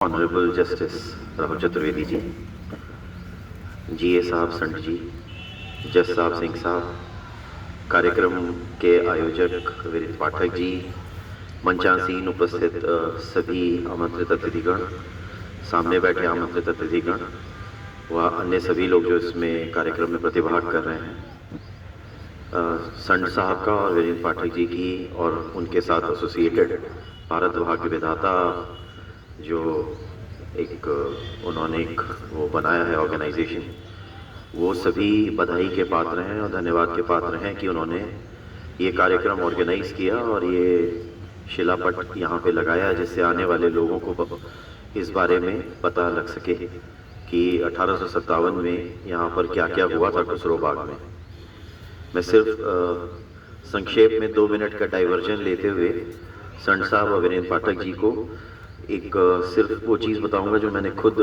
Honourable justice Rahul Chaturvedi ji, जीए साहब, संत जी, जज साहब, सिंह साहब, कार्यक्रम के आयोजक विनीत पाठक जी, मंचासीन उपस्थित सभी आमंत्रित अतिथिगण, सामने बैठे आमंत्रित अतिथिगण व अन्य सभी लोग जो इसमें कार्यक्रम में प्रतिभाग कर रहे हैं, संत साहब का और विनीत पाठक जी की और उनके साथ एसोसिएटेड भारत भाग्य विधाता जो एक उन्होंने एक वो बनाया है ऑर्गेनाइजेशन, वो सभी बधाई के पात्र हैं और धन्यवाद के पात्र हैं कि उन्होंने ये कार्यक्रम ऑर्गेनाइज किया और ये शिलापट यहाँ पे लगाया जिससे आने वाले लोगों को इस बारे में पता लग सके कि 1857 में यहाँ पर क्या क्या हुआ था खुसरो बाग में। मैं सिर्फ संक्षेप में 2 मिनट का डाइवर्जन लेते हुए संत साहब और विनीत पाठक जी को एक सिर्फ वो चीज़ बताऊंगा जो मैंने खुद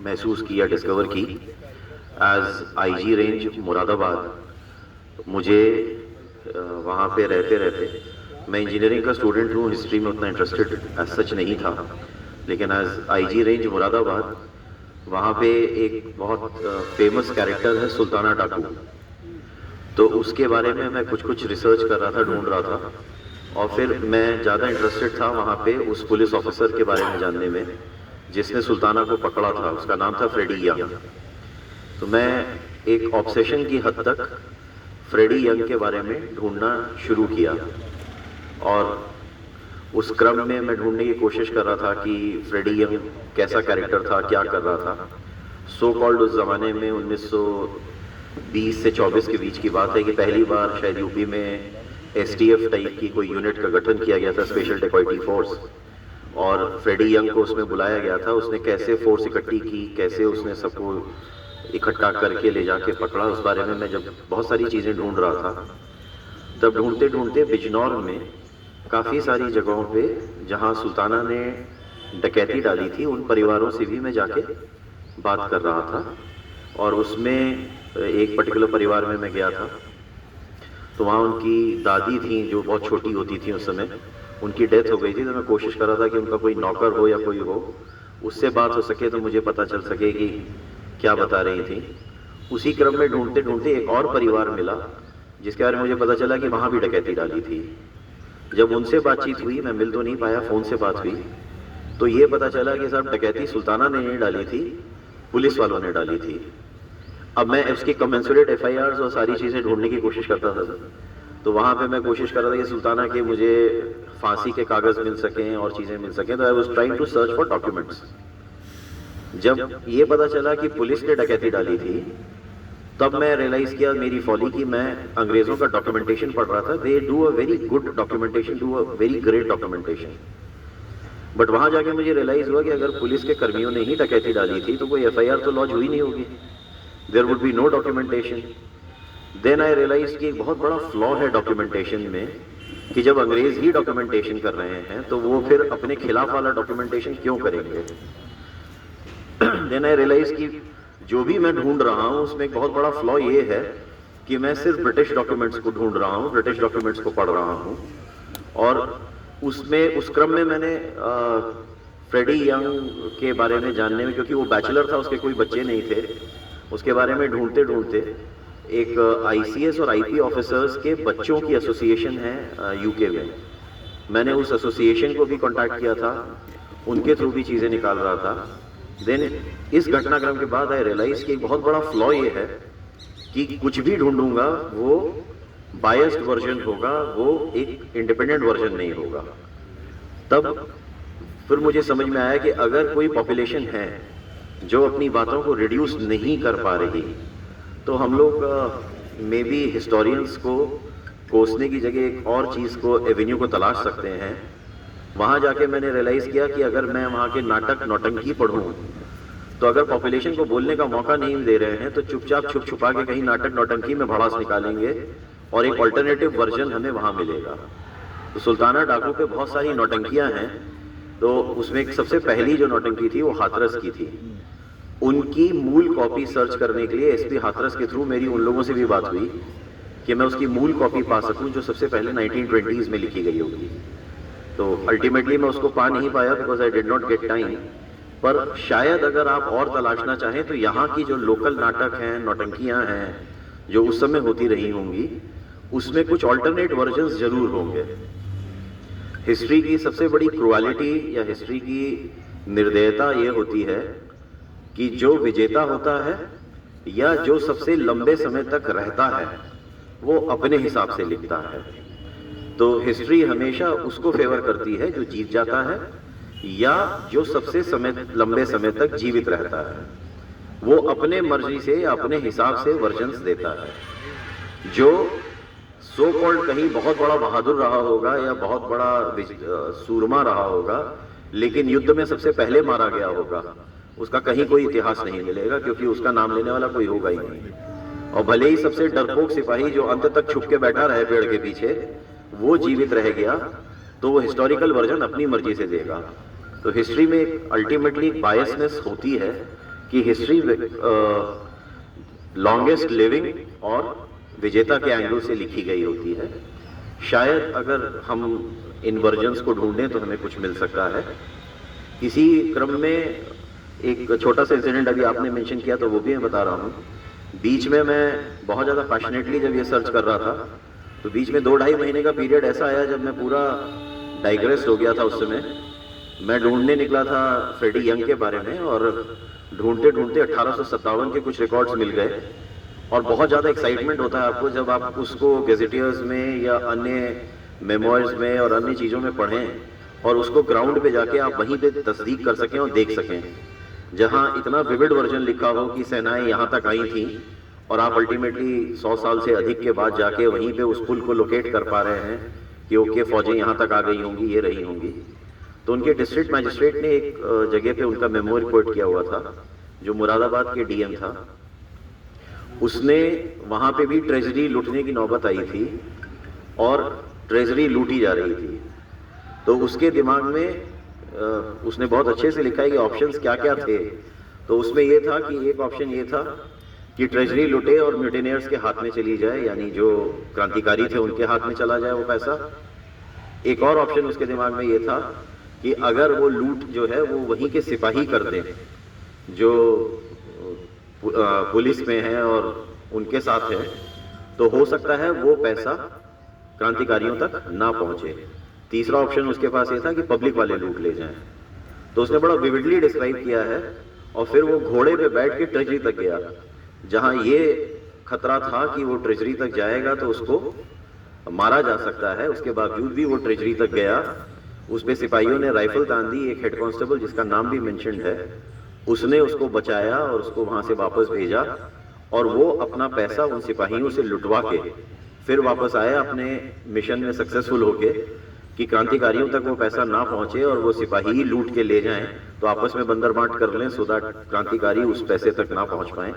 महसूस किया, डिस्कवर की। एज आईजी रेंज मुरादाबाद, मुझे वहाँ पे रहते रहते, मैं इंजीनियरिंग का स्टूडेंट हूँ, हिस्ट्री में उतना इंटरेस्टेड एज सच नहीं था, लेकिन एज आईजी रेंज मुरादाबाद वहाँ पे एक बहुत फेमस कैरेक्टर है सुल्ताना डाकू। तो उसके बारे में मैं कुछ रिसर्च कर रहा था, ढूंढ रहा था, और फिर मैं ज़्यादा इंटरेस्टेड था वहाँ पे उस पुलिस ऑफिसर के बारे में जानने में जिसने सुल्ताना को पकड़ा था। उसका नाम था फ्रेडी यंग। तो मैं एक ऑब्सेशन की हद तक फ्रेडी यंग के बारे में ढूंढना शुरू किया और उस क्रम में मैं ढूंढने की कोशिश कर रहा था कि फ्रेडी यंग कैसा कैरेक्टर था, क्या कर रहा था। सो कॉल्ड उस ज़माने में 1920 से 24 के बीच की बात है कि पहली बार शायद यूपी में एसटीएफ टाइप की कोई यूनिट का गठन किया गया था, स्पेशल डेकॉइटी फोर्स, और फ्रेडी यंग को उसमें बुलाया गया था। उसने कैसे फोर्स इकट्ठी की, कैसे उसने सबको इकट्ठा करके ले जाके पकड़ा, उस बारे में मैं जब बहुत सारी चीज़ें ढूंढ रहा था, तब ढूंढते ढूंढते बिजनौर में काफ़ी सारी जगहों पे जहाँ सुल्ताना ने डकैती डाली थी उन परिवारों से भी मैं जाके बात कर रहा था। और उसमें एक पर्टिकुलर परिवार में मैं गया था, तो वहाँ उनकी दादी थी जो बहुत छोटी होती थी उस समय, उनकी डेथ हो गई थी। तो मैं कोशिश कर रहा था कि उनका कोई नौकर हो या कोई हो, उससे बात हो सके तो मुझे पता चल सके कि क्या बता रही थी। उसी क्रम में ढूंढते ढूंढते एक और परिवार मिला जिसके बारे में मुझे पता चला कि वहाँ भी डकैती डाली थी। जब उनसे बातचीत हुई, मैं मिल तो नहीं पाया, फ़ोन से बात हुई, तो ये पता चला कि साहब डकैती सुल्ताना ने नहीं डाली थी, पुलिस वालों ने डाली थी। अब मैं उसकी कमेंसुरेट एफआईआर्स और सारी चीज़ें ढूंढने की कोशिश करता था, तो वहाँ पे मैं कोशिश कर रहा था कि सुल्ताना के मुझे फांसी के कागज़ मिल सकें और चीज़ें मिल सकें। तो I was trying to search for documents. जब ये पता चला कि पुलिस ने डकैती डाली थी, तब मैं रियलाइज़ किया मेरी फॉली कि मैं अंग्रेज़ों का डॉक्यूमेंटेशन पढ़ रहा था। They do a very good documentation, do a very great documentation. But वहाँ जाके मुझे रियलाइज़ हुआ कि अगर पुलिस के कर्मियों ने ही डकैती डाली थी तो कोई एफआईआर तो लॉन्च हुई नहीं होगी, there would be no documentation. Then I realise कि एक बहुत बड़ा फ्लॉ है डॉक्यूमेंटेशन में कि जब अंग्रेज ही डॉक्यूमेंटेशन कर रहे हैं तो वो फिर अपने खिलाफ वाला डॉक्यूमेंटेशन क्यों करेंगे। देन आई रियलाइज कि जो भी मैं ढूंढ रहा हूँ उसमें एक बहुत बड़ा फ्लॉ ये है कि मैं सिर्फ ब्रिटिश डॉक्यूमेंट्स को ढूंढ रहा हूँ, ब्रिटिश डॉक्यूमेंट्स को पढ़ रहा हूँ। और उसमें उस क्रम में मैंने फ्रेडी यंग के बारे में जानने में, क्योंकि वो बैचलर था, उसके कोई बच्चे नहीं थे, उसके बारे में ढूंढते ढूंढते एक आईसीएस और आईपी ऑफिसर्स के बच्चों की एसोसिएशन है यूके में, मैंने उस एसोसिएशन को भी कांटेक्ट किया था, उनके थ्रू भी चीज़ें निकाल रहा था। देन इस घटनाक्रम के बाद आई रियलाइज कि एक बहुत बड़ा फ्लॉ ये है कि कुछ भी ढूंढूंगा वो बायस्ड वर्जन होगा, वो एक इंडिपेंडेंट वर्जन नहीं होगा। तब फिर मुझे समझ में आया कि अगर कोई पॉपुलेशन है जो अपनी बातों को रिड्यूस नहीं कर पा रही, तो हम लोग मे बी हिस्टोरियंस को कोसने की जगह एक और चीज़ को, एवेन्यू को तलाश सकते हैं। वहाँ जाके मैंने रियलाइज़ किया कि अगर मैं वहाँ के नाटक नौटंकी पढ़ूँ तो अगर पॉपुलेशन को बोलने का मौका नहीं दे रहे हैं तो चुपचाप छुप छुपा के कहीं नाटक नौटंकी में भड़ास निकालेंगे और एक अल्टरनेटिव वर्जन हमें वहाँ मिलेगा। तो सुल्ताना डाकू पे बहुत सारी नौटंकियाँ हैं, तो उसमें एक सबसे पहली जो नौटंकी थी वो हाथरस की थी। उनकी मूल कॉपी सर्च करने के लिए एसपी हाथरस के थ्रू मेरी उन लोगों से भी बात हुई कि मैं उसकी मूल कॉपी पा सकूं जो सबसे पहले 1920s में लिखी गई होगी। तो अल्टीमेटली मैं उसको पा नहीं पाया because I did not get time, पर शायद अगर आप और तलाशना चाहें तो यहाँ की जो लोकल नाटक हैं, नौटंकियाँ हैं, जो उस समय होती रही होंगी, उसमें कुछ ऑल्टरनेट वर्जन्स जरूर होंगे। हिस्ट्री की सबसे बड़ी क्रुएलिटी या हिस्ट्री की निर्दयता ये होती है कि जो विजेता होता है या जो सबसे लंबे समय तक रहता है वो अपने हिसाब से लिखता है। तो हिस्ट्री हमेशा उसको फेवर करती है जो जीत जाता है या जो सबसे लंबे समय तक जीवित रहता है। वो अपने मर्जी से या अपने हिसाब से वर्जन्स देता है। जो सो कॉल्ड कहीं बहुत बड़ा बहादुर रहा होगा या बहुत बड़ा सूरमा रहा होगा, लेकिन युद्ध में सबसे पहले मारा गया होगा, उसका कहीं कोई इतिहास नहीं मिलेगा, क्योंकि उसका नाम लेने वाला कोई होगा ही नहीं। और भले ही सबसे डरपोक सिपाही जो अंत तक छुप के बैठा रहे पेड़ के पीछे, वो जीवित रह गया, तो वो हिस्टोरिकल वर्जन अपनी मर्जी से देगा। तो हिस्ट्री में एक अल्टीमेटली बायसनेस होती है कि हिस्ट्री लॉन्गेस्ट लिविंग और विजेता के एंगल से लिखी गई होती है। शायद अगर हम इन वर्जन्स को ढूंढें तो हमें कुछ मिल सकता है। इसी क्रम में एक छोटा सा इंसिडेंट अभी आपने मेंशन किया तो वो भी मैं बता रहा हूँ। बीच में मैं बहुत ज़्यादा पैशनेटली जब ये सर्च कर रहा था तो बीच में 2-2.5 महीने का पीरियड ऐसा आया जब मैं पूरा डाइग्रेस हो गया था। उस समय मैं ढूंढने निकला था फ्रेडी यंग के बारे में और ढूंढते ढूंढते 1857 के कुछ रिकॉर्ड्स मिल गए। और बहुत ज़्यादा एक्साइटमेंट होता है आपको जब आप उसको गेजेटियर्स में या अन्य मेमोइर्स में और अन्य चीज़ों में पढ़ें और उसको ग्राउंड पे जाके आप वहीं पे तस्दीक कर सकें और देख सकें। जहाँ इतना विविड वर्जन लिखा हो कि सेनाएं यहाँ तक आई थी और आप अल्टीमेटली 100 साल से अधिक के बाद जाके वहीं पे उस पुल को लोकेट कर पा रहे हैं कि ओके फौजें यहाँ तक आ गई होंगी, ये रही होंगी। तो उनके डिस्ट्रिक्ट मैजिस्ट्रेट ने एक जगह पे उनका मेमो रिपोर्ट किया हुआ था, जो मुरादाबाद के डीएम था। उसने वहाँ पे भी ट्रेजरी लूटने की नौबत आई थी और ट्रेजरी लूटी जा रही थी। तो उसके दिमाग में उसने बहुत अच्छे से लिखा है कि ऑप्शंस क्या क्या थे। तो उसमें ये था कि एक ऑप्शन ये था कि ट्रेजरी लुटे और म्यूटिनियर्स के हाथ में चली जाए, यानी जो क्रांतिकारी थे उनके हाथ में चला जाए वो पैसा। एक और ऑप्शन उसके दिमाग में ये था कि अगर वो लूट जो है वो वहीं के सिपाही कर दें जो पुलिस में है और उनके साथ है, तो हो सकता है वो पैसा क्रांतिकारियों तक ना पहुंचे। तीसरा ऑप्शन उसके पास ये था कि पब्लिक वाले लूट ले जाएं। तो उसने बड़ा विविडली डिस्क्राइब किया है। और फिर वो घोड़े पे बैठ के ट्रेजरी तक गया, जहां ये खतरा था कि वो ट्रेजरी तक जाएगा तो उसको मारा जा सकता है। उसके बावजूद भी वो ट्रेजरी तक गया। उस पे सिपाहियों ने राइफल तान दी। एक हेड कांस्टेबल जिसका नाम भी मेंशन्ड है, उसने उसको बचाया और उसको वहां से वापस भेजा और वो अपना पैसा उन सिपाहियों से लुटवा के फिर वापस आया अपने मिशन में सक्सेसफुल होके कि क्रांतिकारियों तक वो पैसा ना पहुंचे और वो सिपाही ही लूट के ले जाएं, तो आपस में बंदरबांट कर लें सो दैट क्रांतिकारी उस पैसे तक ना पहुंच पाए।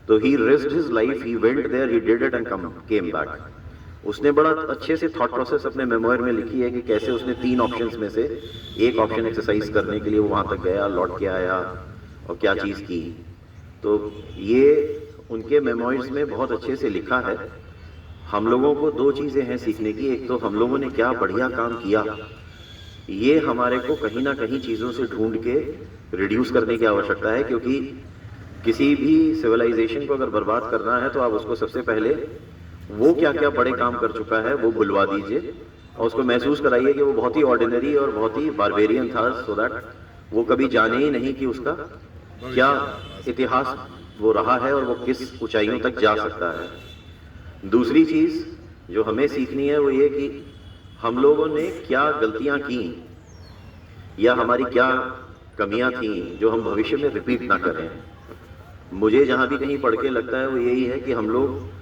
तो ही risked his life, he went there, he did it and came back. उसने बड़ा अच्छे से थॉट प्रोसेस अपने मेमोयर में लिखी है कि कैसे उसने 3 ऑप्शंस में से एक ऑप्शन एक्सरसाइज करने के लिए वो वहां तक गया, लौट के आया और क्या चीज की। तो ये उनके मेमोइर्स में बहुत अच्छे से लिखा है। हम लोगों को 2 चीजें हैं सीखने की। एक तो हम लोगों ने क्या बढ़िया काम किया, ये हमारे को कहीं ना कहीं चीजों से ढूंढ के रिड्यूस करने की आवश्यकता है, क्योंकि किसी भी सिविलाइजेशन को अगर बर्बाद करना है तो आप उसको सबसे पहले वो क्या क्या बड़े काम कर चुका है वो बुलवा दीजिए और उसको महसूस कराइए कि वो बहुत ही ऑर्डिनरी और बहुत ही बारबेरियन था, सो दैट वो कभी जाने ही नहीं कि उसका क्या इतिहास वो रहा है और वो किस ऊंचाइयों तक जा सकता है। दूसरी चीज जो हमें सीखनी है वो ये कि हम लोगों ने क्या गलतियां की या हमारी क्या कमियां थी जो हम भविष्य में रिपीट ना करें। मुझे जहां भी कहीं पढ़ के लगता है वो यही है कि हम लोग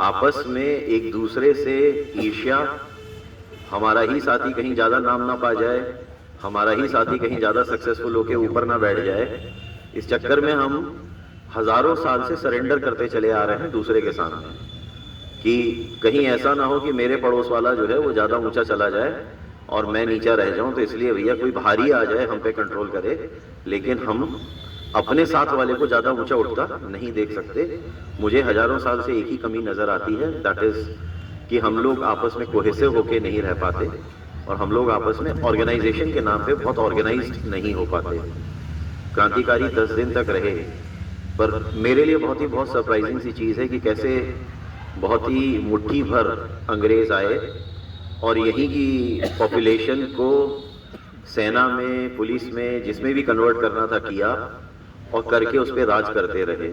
आपस में एक दूसरे से ईर्ष्या, हमारा ही साथी कहीं ज्यादा नाम ना पा जाए, हमारा ही साथी कहीं ज्यादा सक्सेसफुल होके ऊपर ना बैठ जाए, इस चक्कर में हम हजारों साल से सरेंडर करते चले आ रहे हैं दूसरे के सामने कि कहीं ऐसा ना हो कि मेरे पड़ोस वाला जो है वो ज्यादा ऊंचा चला जाए और मैं नीचा रह जाऊं। तो इसलिए भैया कोई भारी आ जाए हम पे कंट्रोल करे, लेकिन हम अपने साथ वाले को ज्यादा ऊंचा उठता नहीं देख सकते। मुझे हजारों साल से एक ही कमी नजर आती है, दैट इज कि हम लोग आपस में कोहेसिव होके नहीं रह पाते और हम लोग आपस में ऑर्गेनाइजेशन के नाम पे बहुत ऑर्गेनाइज्ड नहीं हो पाते। क्रांतिकारी 10 दिन तक रहे, पर मेरे लिए बहुत सरप्राइजिंग सी चीज़ है कि कैसे बहुत ही मुट्ठी भर अंग्रेज आए और यहीं की पॉपुलेशन को सेना में, पुलिस में, जिसमें भी कन्वर्ट करना था किया और करके उस पर राज करते रहे।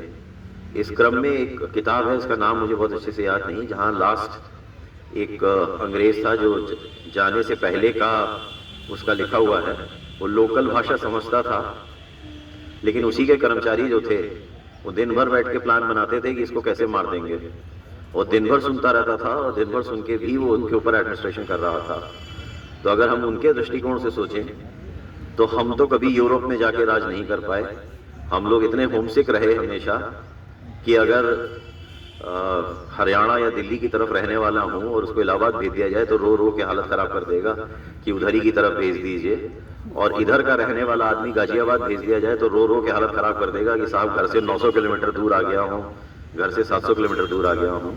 इस क्रम में एक किताब है, इसका नाम मुझे बहुत अच्छे से याद नहीं, जहाँ लास्ट एक अंग्रेज था जो जाने से पहले का उसका लिखा हुआ है। वो लोकल भाषा समझता था, लेकिन उसी के कर्मचारी जो थे वो दिन भर बैठ के प्लान बनाते थे कि इसको कैसे मार देंगे, और दिन भर सुनता रहता था और दिन भर सुन के भी वो उनके ऊपर एडमिनिस्ट्रेशन कर रहा था। तो अगर हम उनके दृष्टिकोण से सोचें तो हम तो कभी यूरोप में जाके राज नहीं कर पाए। हम लोग इतने होमसिक रहे हमेशा कि अगर हरियाणा या दिल्ली की तरफ रहने वाला हूँ और उसको इलाहाबाद भेज दिया जाए तो रो रो के हालत खराब कर देगा कि उधर ही की तरफ भेज दीजिए, और इधर का रहने वाला आदमी गाजियाबाद भेज दिया जाए तो रो रो के हालत खराब कर देगा कि साहब घर से 900 किलोमीटर दूर आ गया हूँ, घर से 700 किलोमीटर दूर आ गया हूँ।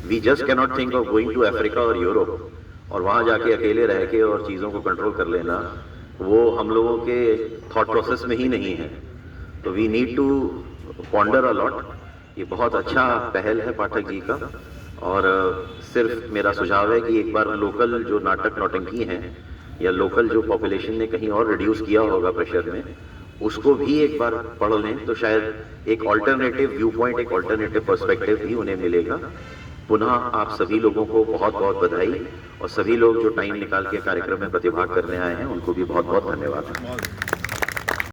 We just cannot think of going to Africa और यूरोप और वहाँ जाके अकेले रह के और चीज़ों को कंट्रोल कर लेना, वो हम लोगों के थॉट प्रोसेस में ही नहीं है। तो we need to ponder a lot. ये बहुत अच्छा पहल है पाठक जी का, और सिर्फ मेरा सुझाव है कि एक बार लोकल जो नाटक नौटंकी हैं या लोकल जो पॉपुलेशन ने कहीं और रिड्यूस किया होगा प्रेशर में, उसको भी एक बार पढ़ लें तो शायद एक ऑल्टरनेटिव व्यू पॉइंट, एक ऑल्टरनेटिव पर्सपेक्टिव भी उन्हें मिलेगा। पुनः आप सभी लोगों को बहुत बहुत बधाई, और सभी लोग जो टाइम निकाल के कार्यक्रम में प्रतिभाग करने आए हैं उनको भी बहुत बहुत धन्यवाद।